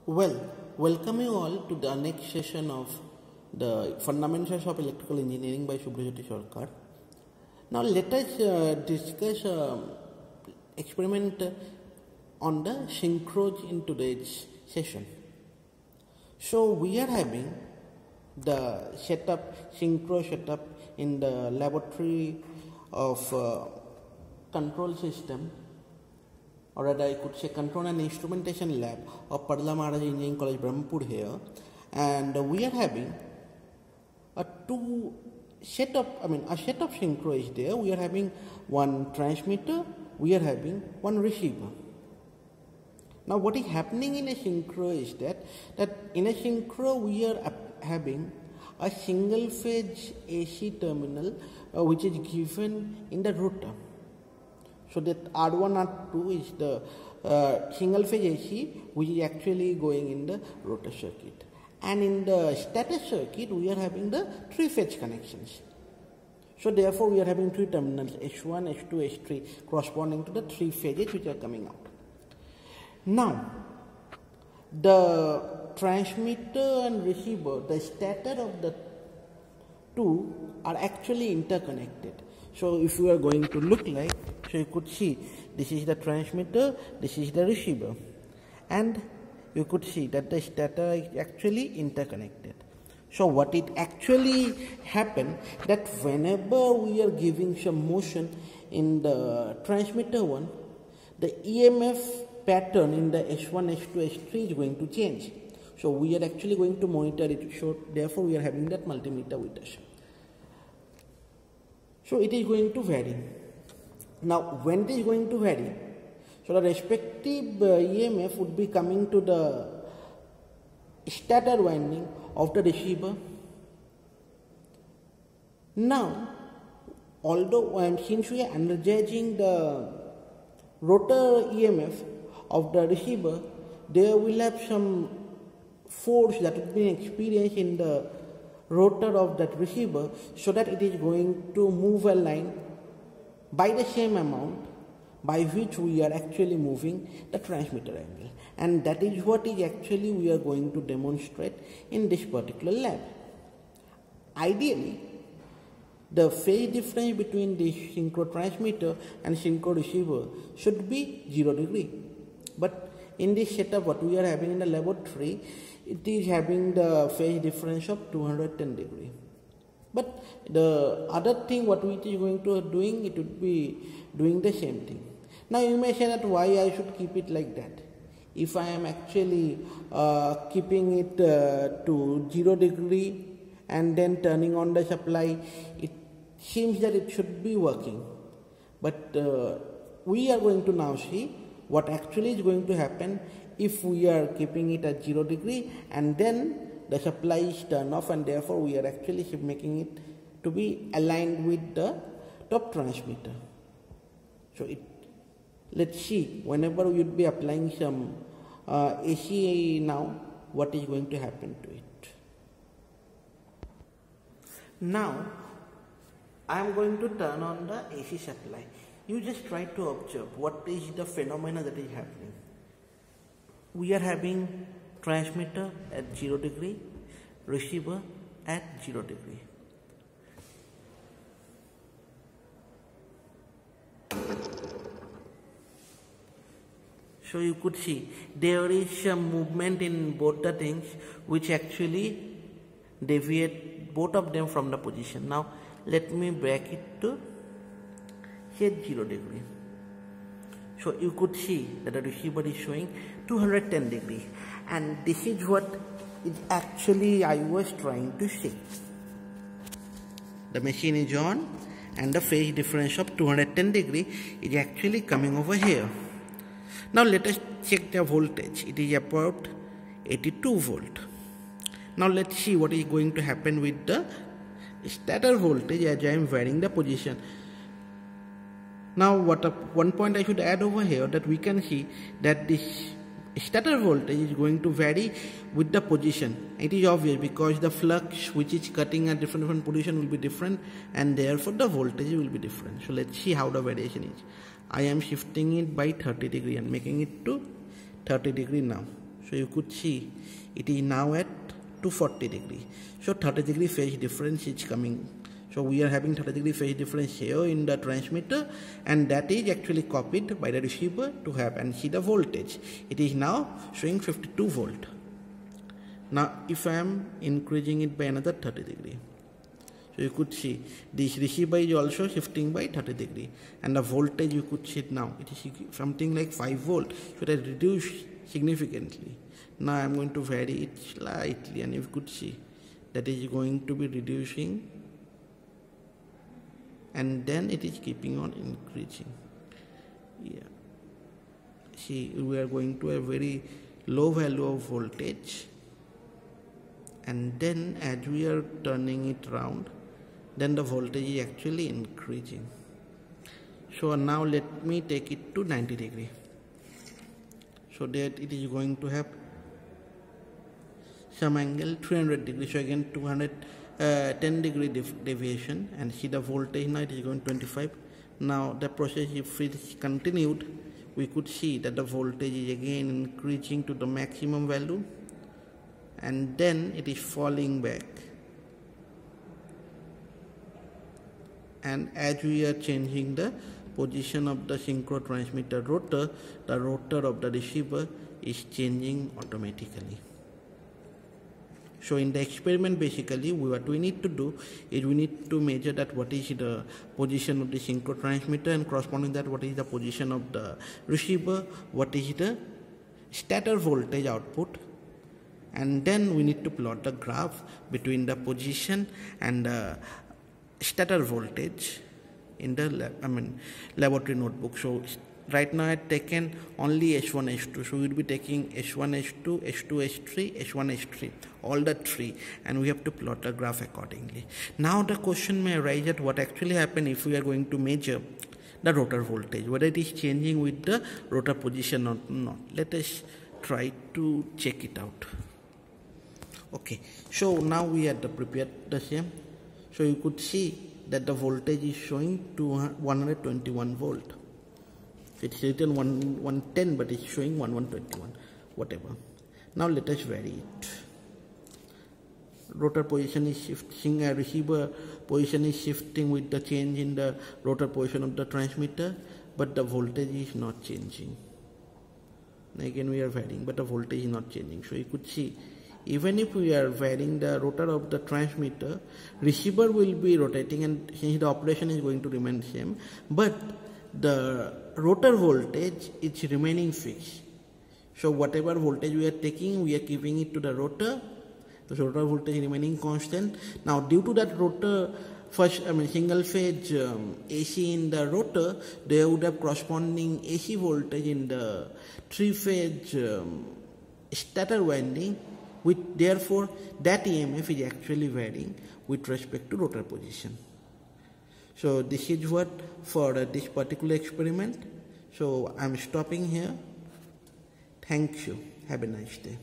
Well, welcome you all to the next session of the Fundamentals of Electrical Engineering by Subhrajyoti Sarkar. Now let us discuss experiment on the synchroj in today's session. So we are having the synchro setup in the laboratory of control system, or rather I could say control and instrumentation lab of Padla Maharaj Engineering College, Brahmpur here, and we are having a set of synchro is there. We are having one transmitter, we are having one receiver. Now what is happening in a synchro is that in a synchro we are having a single phase AC terminal which is given in the rotor. So that R1, R2 is the single phase AC which is actually going in the rotor circuit. And in the stator circuit we are having the three phase connections. So therefore we are having three terminals S1, S2, S3 corresponding to the three phases which are coming out. Now the transmitter and receiver, the stator of the two are actually interconnected. So if you are going to look like, so you could see this is the transmitter, this is the receiver, and you could see that the stator is actually interconnected. So what it actually happened, that whenever we are giving some motion in the transmitter one, the EMF pattern in the S1, S2, S3 is going to change. So we are actually going to monitor it. So therefore we are having that multimeter with us. So it is going to vary. Now when it is going to vary, so the respective EMF would be coming to the stator winding of the receiver. Now although since we are energizing the rotor EMF of the receiver, there will have some force that will be experienced in the rotor of that receiver, so that it is going to move a line by the same amount by which we are actually moving the transmitter angle, and that is what is actually we are going to demonstrate in this particular lab. Ideally, the phase difference between the synchro transmitter and synchro receiver should be 0 degree, but in this setup what we are having in the laboratory, it is having the phase difference of 210 degree. But the other thing what we is going to doing, it would be doing the same thing. Now you may say that why I should keep it like that. If I am actually keeping it to 0 degree and then turning on the supply, it seems that it should be working. But we are going to now see what actually is going to happen if we are keeping it at 0 degree and then the supply is turned off, and therefore we are actually making it to be aligned with the top transmitter. So let's see, whenever we would be applying some AC now, what is going to happen to it. Now I am going to turn on the AC supply. You just try to observe what is the phenomena that is happening. We are having transmitter at 0 degree, receiver at 0 degree. So you could see there is some movement in both the things which actually deviate both of them from the position. Now let me back it to say 0 degree. So you could see that the receiver is showing 210 degrees, and this is what is actually I was trying to say. The machine is on and the phase difference of 210 degrees is actually coming over here. Now let us check the voltage. It is about 82 volt. Now let's see what is going to happen with the stator voltage as I am varying the position. Now one point I should add over here, that we can see that this stator voltage is going to vary with the position. It is obvious because the flux which is cutting at different position will be different, and therefore the voltage will be different. So let's see how the variation is. I am shifting it by 30 degree and making it to 30 degree now. So you could see it is now at 240 degree. So 30 degree phase difference is coming. So we are having 30 degree phase difference here in the transmitter, and that is actually copied by the receiver to have, and see the voltage. It is now showing 52 volt. Now if I am increasing it by another 30 degree, so you could see this receiver is also shifting by 30 degree, and the voltage you could see it now. It is something like 5 volt. So it has reduced significantly. Now I am going to vary it slightly, and you could see that is going to be reducing, and then it is keeping on increasing. Yeah. See, we are going to a very low value of voltage, and then as we are turning it round, then the voltage is actually increasing. So now let me take it to 90 degree, so that it is going to have some angle 300 degrees. So again 210 degree deviation, and see the voltage now it is going 25. Now the process, if it is continued, we could see that the voltage is again increasing to the maximum value, and then it is falling back. And as we are changing the position of the synchro transmitter rotor, the rotor of the receiver is changing automatically. So in the experiment, basically what we need to do is we need to measure that what is the position of the synchro transmitter, and corresponding that what is the position of the receiver, what is the stator voltage output, and then we need to plot the graph between the position and the stator voltage in the laboratory notebook. So right now I have taken only H1, H2. So we will be taking H1, H2, H2, H3, H1, H3, all the three, and we have to plot the graph accordingly. Now the question may arise that what actually happen if we are going to measure the rotor voltage, whether it is changing with the rotor position or not. Let us try to check it out. Okay, so now we have prepared the same. So you could see that the voltage is showing 121 volt. It's written 110, but it's showing 121, whatever. Now let us vary it. Rotor position is shifting, receiver position is shifting with the change in the rotor position of the transmitter, but the voltage is not changing. Again we are varying, but the voltage is not changing. So you could see, even if we are varying the rotor of the transmitter, receiver will be rotating, and since the operation is going to remain same, but the rotor voltage is remaining fixed. So whatever voltage we are taking, we are giving it to the rotor. The rotor voltage is remaining constant. Now due to that rotor, single phase AC in the rotor, there would have corresponding AC voltage in the three phase stator winding, therefore that EMF is actually varying with respect to rotor position. So this is what for this particular experiment. So I am stopping here. Thank you. Have a nice day.